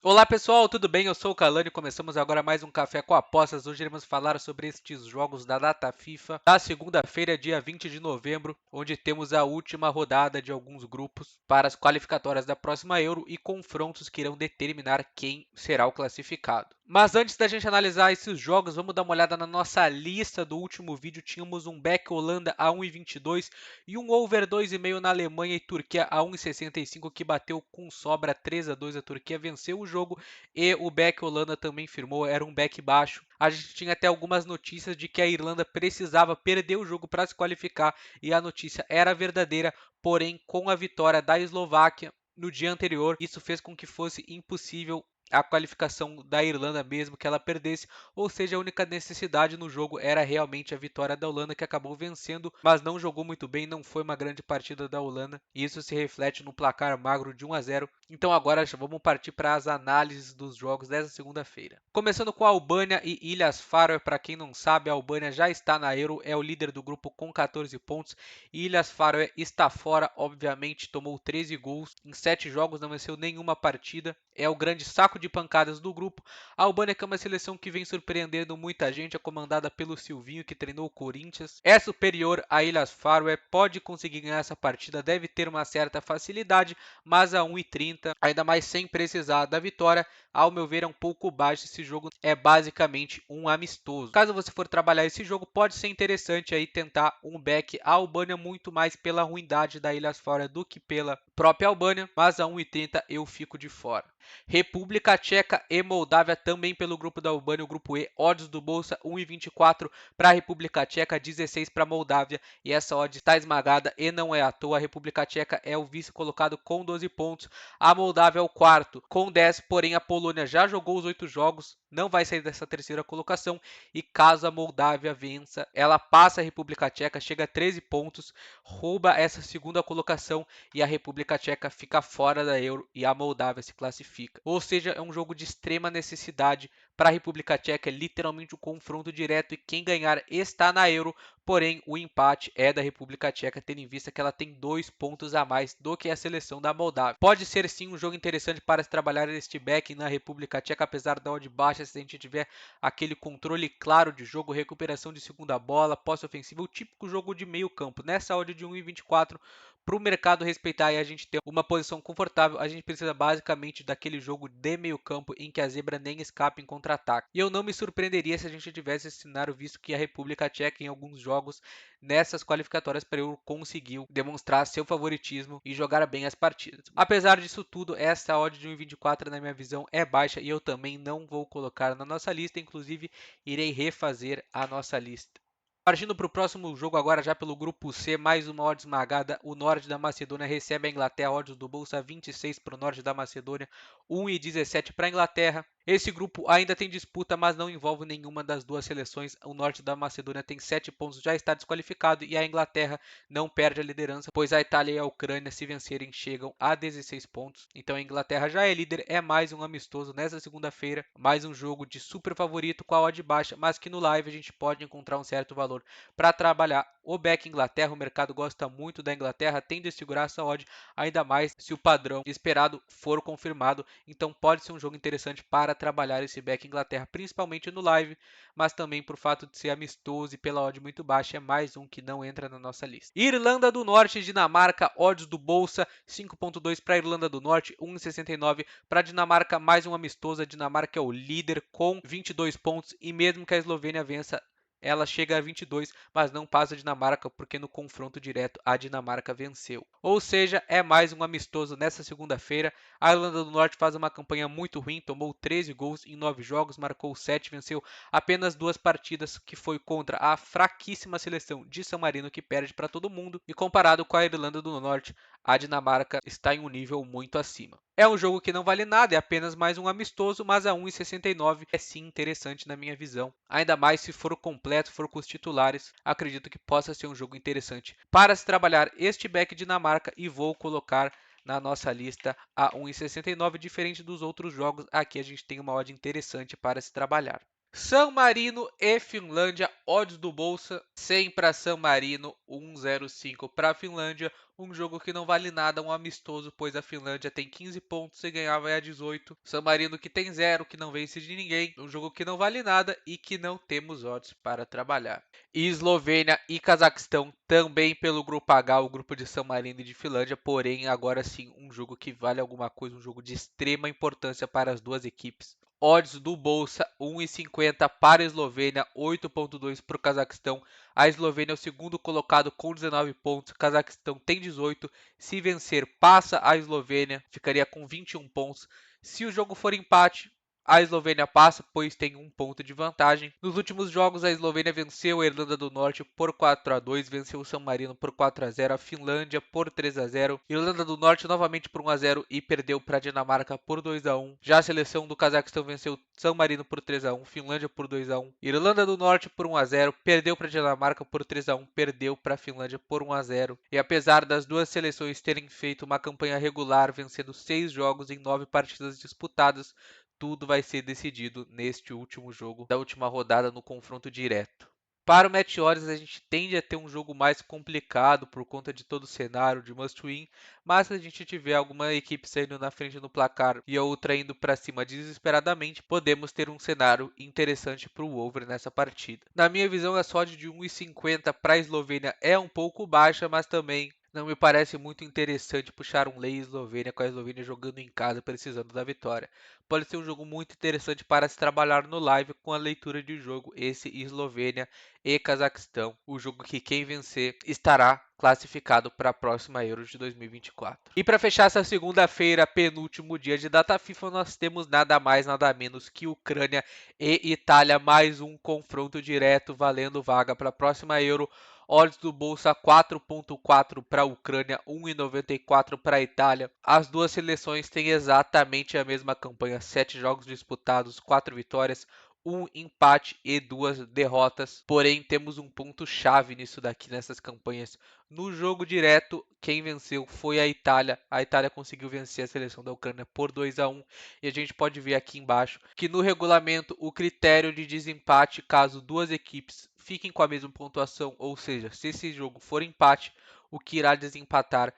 Olá pessoal, tudo bem? Eu sou o Kalani e começamos agora mais um Café com Apostas. Hoje iremos falar sobre estes jogos da data FIFA da segunda-feira, dia 20 de novembro, onde temos a última rodada de alguns grupos para as qualificatórias da próxima Euro e confrontos que irão determinar quem será o classificado. Mas antes da gente analisar esses jogos, vamos dar uma olhada na nossa lista do último vídeo. Tínhamos um back Holanda a 1,22 e um over 2,5 na Alemanha e Turquia a 1,65 que bateu com sobra 3-2. A Turquia venceu o jogo e o back Holanda também firmou, era um back baixo. A gente tinha até algumas notícias de que a Irlanda precisava perder o jogo para se qualificar e a notícia era verdadeira, porém com a vitória da Eslováquia no dia anterior, isso fez com que fosse impossível a qualificação da Irlanda mesmo que ela perdesse, ou seja, a única necessidade no jogo era realmente a vitória da Holanda, que acabou vencendo, mas não jogou muito bem, não foi uma grande partida da Holanda, e isso se reflete no placar magro de 1-0. Então agora já vamos partir para as análises dos jogos dessa segunda-feira. Começando com a Albânia e Ilhas Faroe. Para quem não sabe, a Albânia já está na Euro, é o líder do grupo com 14 pontos, e Ilhas Faroe está fora, obviamente, tomou 13 gols em 7 jogos, não venceu nenhuma partida, é o grande saco de pancadas do grupo. A Albânia, que é uma seleção que vem surpreendendo muita gente, é comandada pelo Silvinho, que treinou o Corinthians. É superior a Ilhas Faroe, pode conseguir ganhar essa partida, deve ter uma certa facilidade, mas a 1,30, ainda mais sem precisar da vitória, ao meu ver é um pouco baixo. Esse jogo é basicamente um amistoso. Caso você for trabalhar esse jogo, pode ser interessante aí tentar um back. A Albânia muito mais pela ruindade da Ilhas Faroe do que pela própria Albânia, mas a 1,30 eu fico de fora. República Tcheca e Moldávia também pelo grupo da Albânia, o grupo E, odds do Bolsa 1,24 para a República Tcheca, 16 para a Moldávia, e essa odd está esmagada e não é à toa. A República Tcheca é o vice colocado com 12 pontos, a Moldávia é o quarto com 10, porém a Polônia já jogou os 8 jogos, não vai sair dessa terceira colocação, e caso a Moldávia vença, ela passa a República Tcheca, chega a 13 pontos, rouba essa segunda colocação e a República Tcheca fica fora da Euro e a Moldávia se classifica. Ou seja, é um jogo de extrema necessidade para a República Tcheca, é literalmente um confronto direto e quem ganhar está na Euro, porém o empate é da República Tcheca, tendo em vista que ela tem 2 pontos a mais do que a seleção da Moldávia. Pode ser sim um jogo interessante para se trabalhar este back na República Tcheca, apesar da odd baixa, se a gente tiver aquele controle claro de jogo, recuperação de segunda bola, posse ofensiva, o típico jogo de meio campo. Nessa odd de 1,24, para o mercado respeitar e a gente ter uma posição confortável, a gente precisa basicamente daquele jogo de meio campo em que a zebra nem escapa em contra-ataque. E eu não me surpreenderia se a gente tivesse esse cenário, visto que a República Tcheca em alguns jogos nessas qualificatórias para Euro conseguiu demonstrar seu favoritismo e jogar bem as partidas. Apesar disso tudo, essa odd de 1,24 na minha visão é baixa e eu também não vou colocar na nossa lista, inclusive irei refazer a nossa lista. Partindo para o próximo jogo agora, já pelo grupo C, mais uma odd esmagada. O Norte da Macedônia recebe a Inglaterra, odds do Bolsa 26 para o Norte da Macedônia, 1,17 para a Inglaterra. Esse grupo ainda tem disputa, mas não envolve nenhuma das duas seleções. O Norte da Macedônia tem 7 pontos, já está desqualificado, e a Inglaterra não perde a liderança, pois a Itália e a Ucrânia, se vencerem, chegam a 16 pontos. Então a Inglaterra já é líder, é mais um amistoso nessa segunda-feira, mais um jogo de super favorito com a odd baixa, mas que no live a gente pode encontrar um certo valor para trabalhar. O back Inglaterra, o mercado gosta muito da Inglaterra, tende a segurar essa odd, ainda mais se o padrão esperado for confirmado. Então pode ser um jogo interessante para trabalhar esse back Inglaterra, principalmente no live, mas também por fato de ser amistoso e pela odd muito baixa, é mais um que não entra na nossa lista. Irlanda do Norte e Dinamarca, odds do Bolsa 5,2 para a Irlanda do Norte, 1,69 para a Dinamarca, mais um amistoso. A Dinamarca é o líder com 22 pontos e mesmo que a Eslovênia vença, ela chega a 22, mas não passa a Dinamarca porque no confronto direto a Dinamarca venceu. Ou seja, é mais um amistoso nessa segunda-feira. A Irlanda do Norte faz uma campanha muito ruim, tomou 13 gols em 9 jogos, marcou 7, venceu apenas 2 partidas, que foi contra a fraquíssima seleção de San Marino, que perde para todo mundo. E comparado com a Irlanda do Norte, a Dinamarca está em um nível muito acima. É um jogo que não vale nada, é apenas mais um amistoso, mas a 1,69 é sim interessante na minha visão. Ainda mais se for completo, for com os titulares, acredito que possa ser um jogo interessante para se trabalhar este back Dinamarca e vou colocar na nossa lista a 1,69, diferente dos outros jogos. Aqui a gente tem uma odd interessante para se trabalhar. San Marino e Finlândia, odds do Bolsa, 100 para San Marino, 1,05 para a Finlândia. Um jogo que não vale nada, um amistoso, pois a Finlândia tem 15 pontos, se ganhar vai a 18. San Marino que tem 0, que não vence de ninguém. Um jogo que não vale nada e que não temos odds para trabalhar. E Eslovênia e Cazaquistão também pelo grupo H, o grupo de San Marino e de Finlândia, porém agora sim um jogo que vale alguma coisa, um jogo de extrema importância para as duas equipes. Odds do Bolsa 1,50 para a Eslovênia, 8,2 para o Cazaquistão. A Eslovênia é o segundo colocado com 19 pontos, o Cazaquistão tem 18. Se vencer, passa a Eslovênia, ficaria com 21 pontos. Se o jogo for empate, a Eslovênia passa, pois tem um ponto de vantagem. Nos últimos jogos, a Eslovênia venceu a Irlanda do Norte por 4-2, venceu o San Marino por 4-0, a Finlândia por 3-0, Irlanda do Norte novamente por 1-0 e perdeu para a Dinamarca por 2-1. Já a seleção do Cazaquistão venceu San Marino por 3-1, Finlândia por 2-1, Irlanda do Norte por 1-0, perdeu para a Dinamarca por 3-1, perdeu para a Finlândia por 1-0. E apesar das duas seleções terem feito uma campanha regular, vencendo 6 jogos em 9 partidas disputadas, tudo vai ser decidido neste último jogo da última rodada no confronto direto. Para o Match Odds, a gente tende a ter um jogo mais complicado por conta de todo o cenário de must win, mas se a gente tiver alguma equipe saindo na frente no placar e a outra indo para cima desesperadamente, podemos ter um cenário interessante para o over nessa partida. Na minha visão, a odd de 1,50 para a Eslovênia é um pouco baixa, mas também não me parece muito interessante puxar um lei Eslovênia com a Eslovênia jogando em casa precisando da vitória. Pode ser um jogo muito interessante para se trabalhar no live com a leitura de jogo, esse Eslovênia e Cazaquistão, o jogo que quem vencer estará classificado para a próxima Euro de 2024. E para fechar essa segunda-feira, penúltimo dia de data FIFA, nós temos nada mais, nada menos que Ucrânia e Itália, mais um confronto direto valendo vaga para a próxima Euro. Odds do Bolsa 4,4 para a Ucrânia, 1,94 para a Itália. As duas seleções têm exatamente a mesma campanha, 7 jogos disputados, 4 vitórias, um empate e 2 derrotas. Porém, temos um ponto-chave nisso daqui, nessas campanhas. No jogo direto, quem venceu foi a Itália. A Itália conseguiu vencer a seleção da Ucrânia por 2-1. E a gente pode ver aqui embaixo que no regulamento o critério de desempate, caso duas equipes fiquem com a mesma pontuação, ou seja, se esse jogo for empate, o que irá desempatar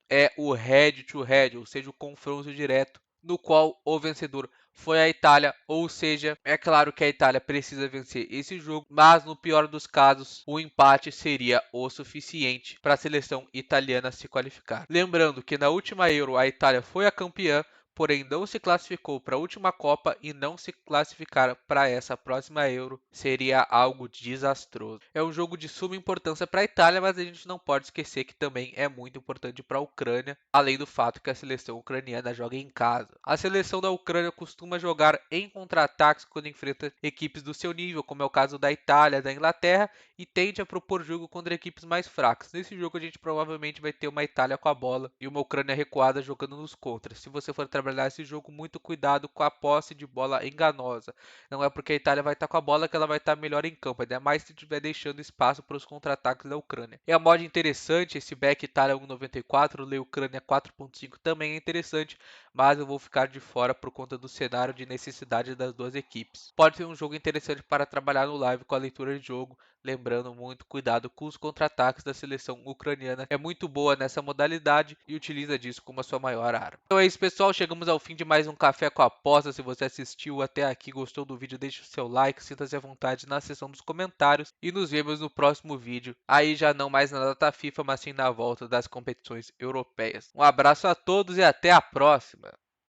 é o head to head, ou seja, o confronto direto, no qual o vencedor foi a Itália, ou seja, é claro que a Itália precisa vencer esse jogo, mas no pior dos casos, o empate seria o suficiente para a seleção italiana se qualificar. Lembrando que na última Euro a Itália foi a campeã, porém não se classificou para a última Copa e não se classificar para essa próxima Euro seria algo desastroso. É um jogo de suma importância para a Itália, mas a gente não pode esquecer que também é muito importante para a Ucrânia, além do fato que a seleção ucraniana joga em casa. A seleção da Ucrânia costuma jogar em contra-ataques quando enfrenta equipes do seu nível, como é o caso da Itália, da Inglaterra, e tende a propor jogo contra equipes mais fracas. Nesse jogo a gente provavelmente vai ter uma Itália com a bola e uma Ucrânia recuada jogando nos contras. Se você for trabalhar esse jogo, muito cuidado com a posse de bola enganosa. Não é porque a Itália vai estar com a bola que ela vai estar melhor em campo, ainda mais se estiver deixando espaço para os contra-ataques da Ucrânia. É a mod interessante, esse back Itália 1,94, Lei Ucrânia 4,5 também é interessante, mas eu vou ficar de fora por conta do cenário de necessidade das duas equipes. Pode ser um jogo interessante para trabalhar no live com a leitura de jogo, lembrando muito cuidado com os contra-ataques da seleção ucraniana. É muito boa nessa modalidade e utiliza disso como a sua maior arma. Então é isso, pessoal. Chegamos ao fim de mais um Café com Aposta. Se você assistiu até aqui, gostou do vídeo, deixe o seu like, sinta-se à vontade na seção dos comentários e nos vemos no próximo vídeo. Aí já não mais na data FIFA, mas sim na volta das competições europeias. Um abraço a todos e até a próxima!